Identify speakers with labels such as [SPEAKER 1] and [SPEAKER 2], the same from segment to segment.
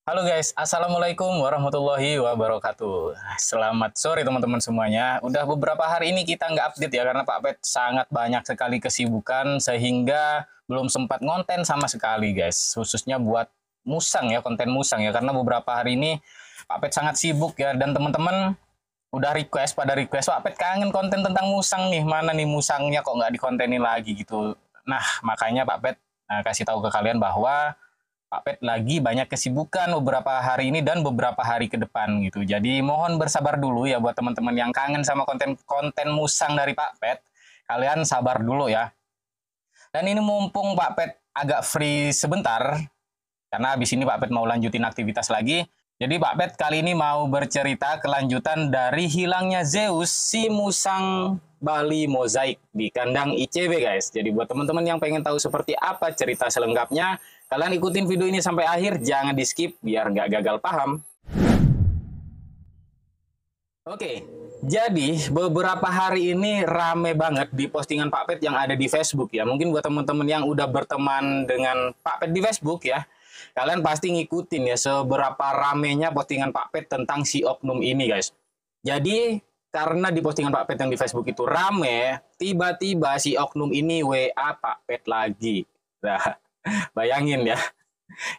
[SPEAKER 1] Halo guys, Assalamualaikum warahmatullahi wabarakatuh. Selamat sore teman-teman semuanya. Udah beberapa hari ini kita nggak update ya, karena Pak Pet sangat banyak sekali kesibukan, sehingga belum sempat ngonten sama sekali guys. Khususnya buat musang ya, konten musang ya, karena beberapa hari ini Pak Pet sangat sibuk ya, dan teman-teman udah pada request, Pak Pet kangen konten tentang musang nih, mana nih musangnya kok nggak dikontenin lagi gitu. Nah, makanya Pak Pet kasih tahu ke kalian bahwa Pak Pet lagi banyak kesibukan beberapa hari ini dan beberapa hari ke depan gitu. Jadi mohon bersabar dulu ya buat teman-teman yang kangen sama konten-konten musang dari Pak Pet. Kalian sabar dulu ya. Dan ini mumpung Pak Pet agak free sebentar, karena habis ini Pak Pet mau lanjutin aktivitas lagi. Jadi Pak Pet kali ini mau bercerita kelanjutan dari hilangnya Zeus, si musang Bali mozaik di kandang ICB guys. Jadi buat teman-teman yang pengen tahu seperti apa cerita selengkapnya, kalian ikutin video ini sampai akhir, jangan di skip biar nggak gagal paham. Oke, jadi beberapa hari ini rame banget di postingan Pak Pet yang ada di Facebook ya. Mungkin buat teman-teman yang udah berteman dengan Pak Pet di Facebook ya, kalian pasti ngikutin ya seberapa ramenya postingan Pak Pet tentang si oknum ini guys. Jadi karena di postingan Pak Pet yang di Facebook itu rame, tiba-tiba si oknum ini WA Pak Pet lagi. Nah, bayangin ya,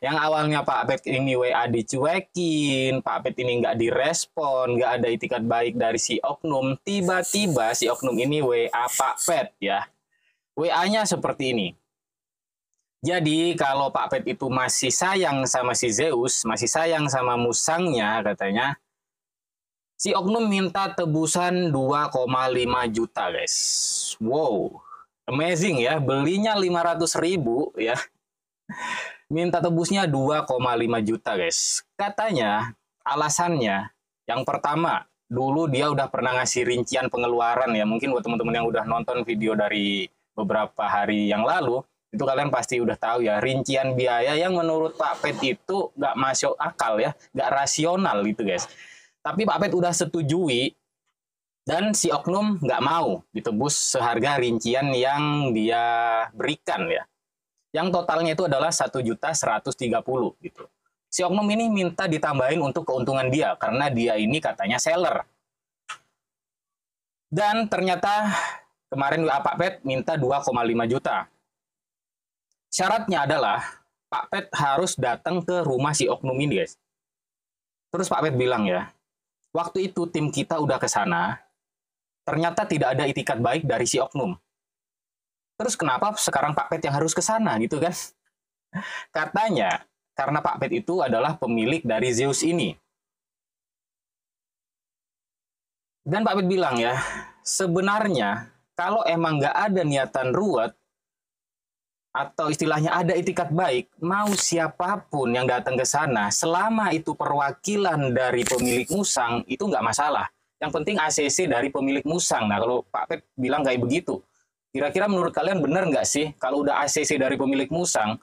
[SPEAKER 1] yang awalnya Pak Pet ini WA dicuekin, Pak Pet ini nggak direspon, nggak ada itikat baik dari si oknum, tiba-tiba si oknum ini WA Pak Pet ya. WA-nya seperti ini. Jadi kalau Pak Pet itu masih sayang sama si Zeus, masih sayang sama musangnya katanya, si oknum minta tebusan 2,5 juta guys. Wow, amazing ya, belinya 500.000 ya. Minta tebusnya 2,5 juta guys. Katanya alasannya yang pertama, dulu dia udah pernah ngasih rincian pengeluaran ya. Mungkin buat teman-teman yang udah nonton video dari beberapa hari yang lalu, itu kalian pasti udah tahu ya, rincian biaya yang menurut Pak Pet itu nggak masuk akal ya, nggak rasional gitu guys. Tapi Pak Pet udah setujui, dan si oknum nggak mau ditebus seharga rincian yang dia berikan ya. Yang totalnya itu adalah 1.130.000 gitu. Si oknum ini minta ditambahin untuk keuntungan dia karena dia ini katanya seller. Dan ternyata kemarin WA Pak Pet minta 2,5 juta. Syaratnya adalah Pak Pet harus datang ke rumah si oknum ini guys. Terus Pak Pet bilang ya, waktu itu tim kita udah ke sana, ternyata tidak ada itikat baik dari si oknum. Terus kenapa sekarang Pak Pet yang harus ke sana gitu kan? Katanya karena Pak Pet itu adalah pemilik dari Zeus ini. Dan Pak Pet bilang ya, sebenarnya kalau emang nggak ada niatan ruwet, atau istilahnya ada itikat baik, mau siapapun yang datang ke sana, selama itu perwakilan dari pemilik musang, itu nggak masalah. Yang penting ACC dari pemilik musang. Nah, kalau Pak Pet bilang kayak begitu, kira-kira menurut kalian benar nggak sih kalau udah ACC dari pemilik musang,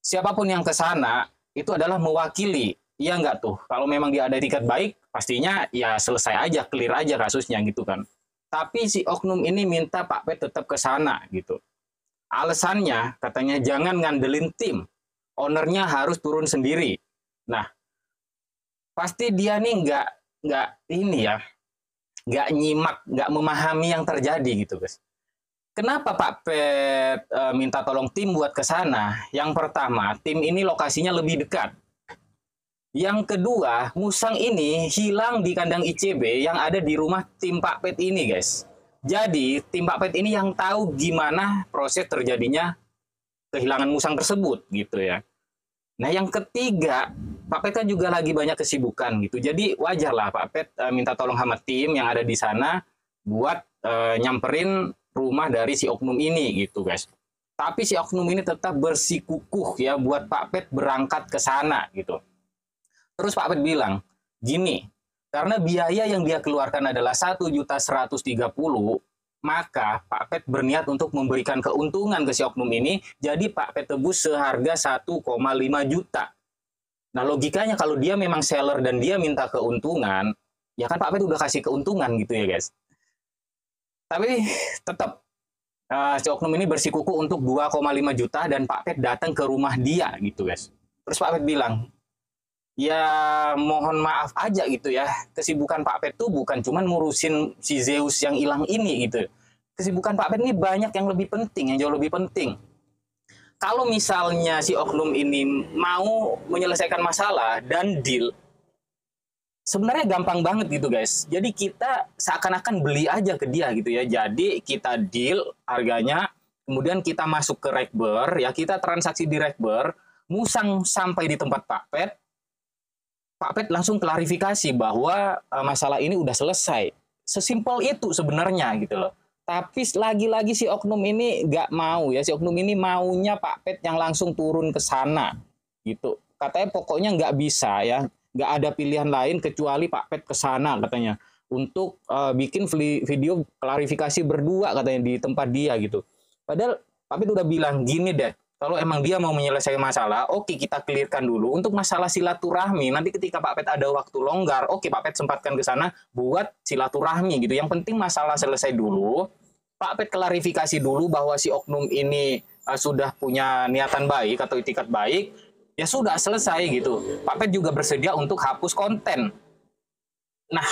[SPEAKER 1] siapapun yang ke sana itu adalah mewakili? Iya nggak tuh? Kalau memang dia ada etikat baik, pastinya ya selesai aja, clear aja kasusnya gitu kan. Tapi si oknum ini minta Pak Pet tetap ke sana gitu. Alasannya katanya jangan ngandelin tim, ownernya harus turun sendiri. Nah, pasti dia nih nggak ini ya, nggak nyimak, nggak memahami yang terjadi gitu guys. Kenapa Pak Pet minta tolong tim buat ke sana? Yang pertama, tim ini lokasinya lebih dekat. Yang kedua, musang ini hilang di kandang ICB yang ada di rumah tim Pak Pet ini, guys. Jadi, tim Pak Pet ini yang tahu gimana proses terjadinya kehilangan musang tersebut, gitu ya. Nah, yang ketiga, Pak Pet kan juga lagi banyak kesibukan, gitu. Jadi, wajarlah Pak Pet minta tolong sama tim yang ada di sana buat nyamperin rumah dari si oknum ini, gitu, guys. Tapi si oknum ini tetap bersikukuh ya buat Pak Pet berangkat ke sana, gitu. Terus Pak Pet bilang, gini, karena biaya yang dia keluarkan adalah 1.130.000, maka Pak Pet berniat untuk memberikan keuntungan ke si oknum ini, jadi Pak Pet tebus seharga 1,5 juta. Nah, logikanya kalau dia memang seller dan dia minta keuntungan, ya kan Pak Pet udah kasih keuntungan gitu ya guys. Tapi tetap si oknum ini bersikuku untuk 2,5 juta dan Pak Pet datang ke rumah dia gitu guys. Terus Pak Pet bilang, ya mohon maaf aja gitu ya. Kesibukan Pak Pet tuh bukan cuma ngurusin si Zeus yang hilang ini gitu. Kesibukan Pak Pet ini banyak yang lebih penting, yang jauh lebih penting. Kalau misalnya si oknum ini mau menyelesaikan masalah dan deal, sebenarnya gampang banget gitu guys. Jadi kita seakan-akan beli aja ke dia gitu ya. Jadi kita deal harganya, kemudian kita masuk ke Rekber, ya kita transaksi di Rekber, musang sampai di tempat Pak Pet langsung klarifikasi bahwa masalah ini udah selesai. Sesimpel itu sebenarnya gitu loh. Tapi lagi-lagi si oknum ini nggak mau ya. Si oknum ini maunya Pak Pet yang langsung turun ke sana gitu. Katanya pokoknya nggak bisa ya. Nggak ada pilihan lain kecuali Pak Pet ke sana katanya. Untuk bikin video klarifikasi berdua katanya di tempat dia gitu. Padahal Pak Pet udah bilang gini deh. Kalau emang dia mau menyelesaikan masalah, oke kita clearkan dulu. Untuk masalah silaturahmi, nanti ketika Pak Pet ada waktu longgar, oke Pak Pet sempatkan ke sana buat silaturahmi gitu. Yang penting masalah selesai dulu. Pak Pet klarifikasi dulu bahwa si oknum ini sudah punya niatan baik atau itikat baik, ya sudah selesai gitu. Pak Pet juga bersedia untuk hapus konten. Nah,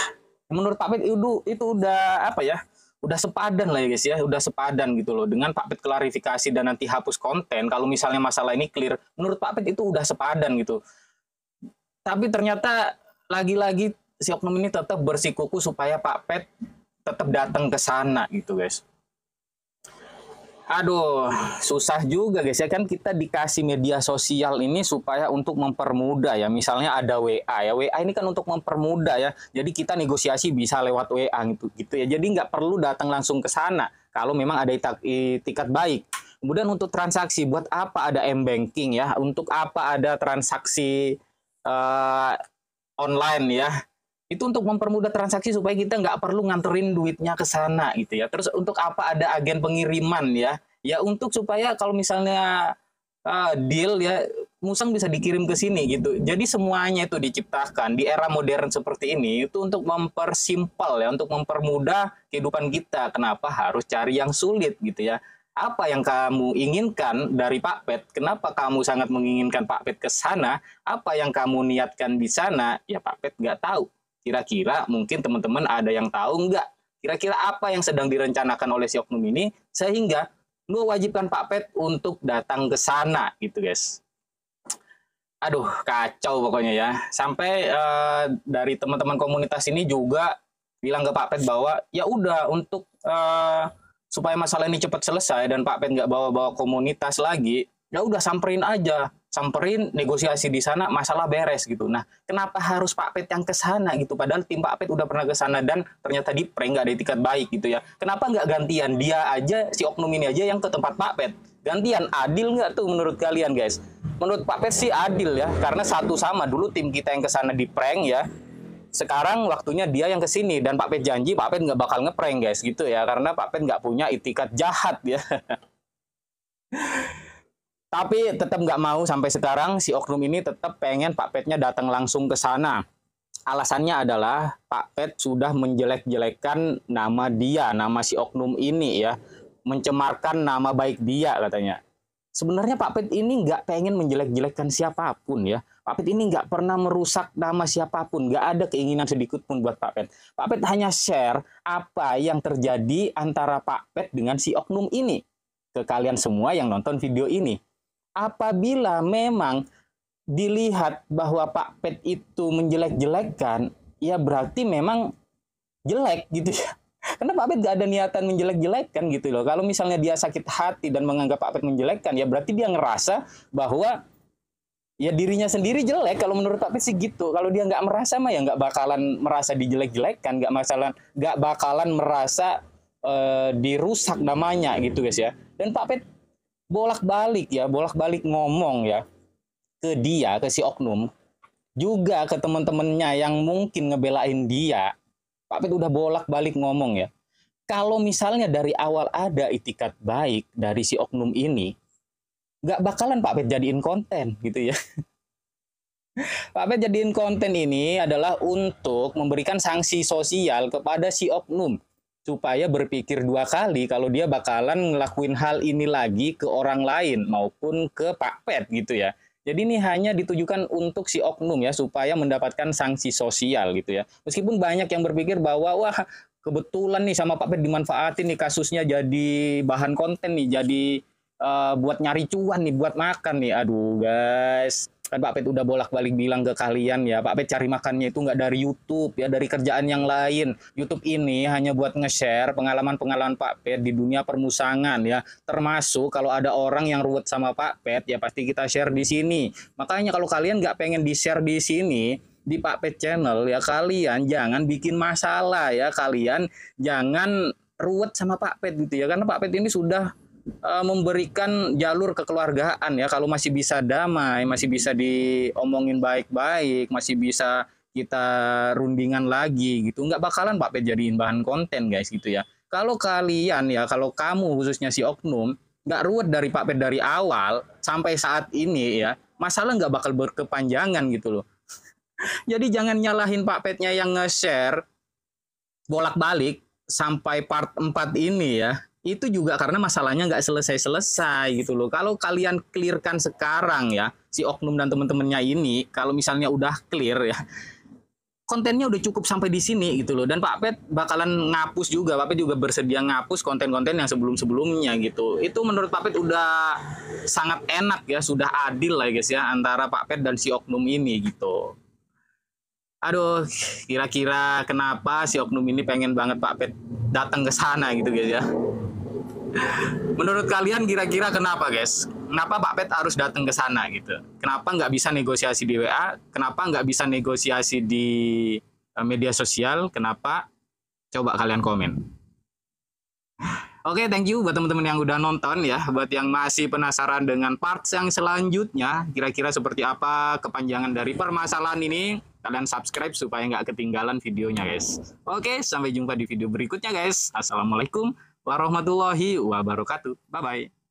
[SPEAKER 1] menurut Pak Pet itu udah apa ya? Udah sepadan lah ya guys ya, udah sepadan gitu loh dengan Pak Pet klarifikasi dan nanti hapus konten. Kalau misalnya masalah ini clear, menurut Pak Pet itu udah sepadan gitu. Tapi ternyata lagi-lagi si oknum ini tetap bersikuku supaya Pak Pet tetap datang ke sana gitu guys. Aduh, susah juga guys ya, kan kita dikasih media sosial ini supaya untuk mempermudah ya. Misalnya ada WA ya, WA ini kan untuk mempermudah ya. Jadi kita negosiasi bisa lewat WA gitu ya. Jadi nggak perlu datang langsung ke sana kalau memang ada itikat baik. Kemudian untuk transaksi, buat apa ada m-banking ya? Untuk apa ada transaksi online ya? Itu untuk mempermudah transaksi supaya kita nggak perlu nganterin duitnya ke sana gitu ya. Terus untuk apa ada agen pengiriman ya? Ya untuk supaya kalau misalnya deal ya musang bisa dikirim ke sini gitu. Jadi semuanya itu diciptakan di era modern seperti ini itu untuk mempersimpel ya, untuk mempermudah kehidupan kita. Kenapa harus cari yang sulit gitu ya? Apa yang kamu inginkan dari Pak Pet? Kenapa kamu sangat menginginkan Pak Pet ke sana? Apa yang kamu niatkan di sana? Ya Pak Pet nggak tahu. Kira-kira mungkin teman-teman ada yang tahu nggak? Kira-kira apa yang sedang direncanakan oleh si oknum ini sehingga mewajibkan Pak Pet untuk datang ke sana gitu guys. Aduh kacau pokoknya ya. Sampai dari teman-teman komunitas ini juga bilang ke Pak Pet bahwa ya udah untuk supaya masalah ini cepat selesai dan Pak Pet nggak bawa-bawa komunitas lagi, ya udah samperin aja, samperin negosiasi di sana, masalah beres gitu. Nah, kenapa harus Pak Pet yang ke sana gitu? Padahal tim Pak Pet udah pernah ke sana dan ternyata di prank, nggak ada etikat baik gitu ya. Kenapa nggak gantian dia aja, si oknum ini aja yang ke tempat Pak Pet? Gantian, adil nggak tuh menurut kalian guys? Menurut Pak Pet sih adil ya, karena satu sama dulu tim kita yang ke sana di prank ya. Sekarang waktunya dia yang kesini dan Pak Pet janji Pak Pet nggak bakal ngeprank guys gitu ya, karena Pak Pet nggak punya itikat jahat ya. Tapi tetap nggak mau sampai sekarang si oknum ini tetap pengen Pak Petnya datang langsung ke sana. Alasannya adalah Pak Pet sudah menjelek-jelekan nama dia, nama si oknum ini ya, mencemarkan nama baik dia katanya. Sebenarnya Pak Pet ini nggak pengen menjelek-jelekkan siapapun ya. Pak Pet ini nggak pernah merusak nama siapapun. Nggak ada keinginan sedikit pun buat Pak Pet. Pak Pet hanya share apa yang terjadi antara Pak Pet dengan si oknum ini ke kalian semua yang nonton video ini. Apabila memang dilihat bahwa Pak Pet itu menjelek-jelekkan, ya berarti memang jelek gitu ya. Karena Pak Pet gak ada niatan menjelek-jelekkan gitu loh. Kalau misalnya dia sakit hati dan menganggap Pak Pet menjelekkan, ya berarti dia ngerasa bahwa ya dirinya sendiri jelek. Kalau menurut Pak Pet sih gitu. Kalau dia nggak merasa mah ya nggak bakalan merasa dijelek-jelekkan, nggak bakalan merasa dirusak namanya gitu guys ya. Dan Pak Pet bolak-balik ngomong ya ke dia, ke si oknum, juga ke teman-temannya yang mungkin ngebelain dia. Pak Pet udah bolak-balik ngomong ya, kalau misalnya dari awal ada itikat baik dari si oknum ini, nggak bakalan Pak Pet jadiin konten gitu ya. Pak Pet jadiin konten ini adalah untuk memberikan sanksi sosial kepada si oknum, supaya berpikir dua kali kalau dia bakalan ngelakuin hal ini lagi ke orang lain maupun ke Pak Pet gitu ya. Jadi ini hanya ditujukan untuk si oknum ya, supaya mendapatkan sanksi sosial gitu ya. Meskipun banyak yang berpikir bahwa wah kebetulan nih sama Pak Pet dimanfaatin nih kasusnya jadi bahan konten nih, jadi buat nyari cuan nih, buat makan nih. Aduh guys, kan Pak Pet udah bolak-balik bilang ke kalian ya, Pak Pet cari makannya itu nggak dari YouTube ya, dari kerjaan yang lain. YouTube ini hanya buat nge-share pengalaman-pengalaman Pak Pet di dunia permusangan ya, termasuk kalau ada orang yang ruwet sama Pak Pet ya pasti kita share di sini. Makanya kalau kalian nggak pengen di-share di sini di Pak Pet Channel ya, kalian jangan bikin masalah ya, kalian jangan ruwet sama Pak Pet gitu ya, karena Pak Pet ini sudah memberikan jalur kekeluargaan ya, kalau masih bisa damai, masih bisa diomongin baik-baik, masih bisa kita rundingan lagi gitu, nggak bakalan Pak Pet jadiin bahan konten guys gitu ya. Kalau kalian ya, kalau kamu khususnya si oknum nggak ruwet dari Pak Pet dari awal sampai saat ini ya, masalah nggak bakal berkepanjangan gitu loh. Jadi jangan nyalahin Pak Petnya yang nge-share bolak-balik sampai part 4 ini ya. Itu juga karena masalahnya nggak selesai-selesai gitu loh. Kalau kalian clearkan sekarang ya, si oknum dan teman-temannya ini, kalau misalnya udah clear ya, kontennya udah cukup sampai di sini gitu loh. Dan Pak Pet bakalan ngapus juga, Pak Pet juga bersedia ngapus konten-konten yang sebelum-sebelumnya gitu. Itu menurut Pak Pet udah sangat enak ya, sudah adil lah guys ya, antara Pak Pet dan si oknum ini gitu. Aduh, kira-kira kenapa si oknum ini pengen banget Pak Pet datang ke sana gitu guys ya. Menurut kalian kira-kira kenapa guys? Kenapa Pak Pet harus datang ke sana gitu? Kenapa nggak bisa negosiasi di WA? Kenapa nggak bisa negosiasi di media sosial? Kenapa? Coba kalian komen. Oke, thank you buat teman-teman yang udah nonton ya. Buat yang masih penasaran dengan part yang selanjutnya, kira-kira seperti apa kepanjangan dari permasalahan ini, kalian subscribe supaya nggak ketinggalan videonya guys. Oke, sampai jumpa di video berikutnya guys. Assalamualaikum warahmatullahi wabarakatuh. Bye-bye.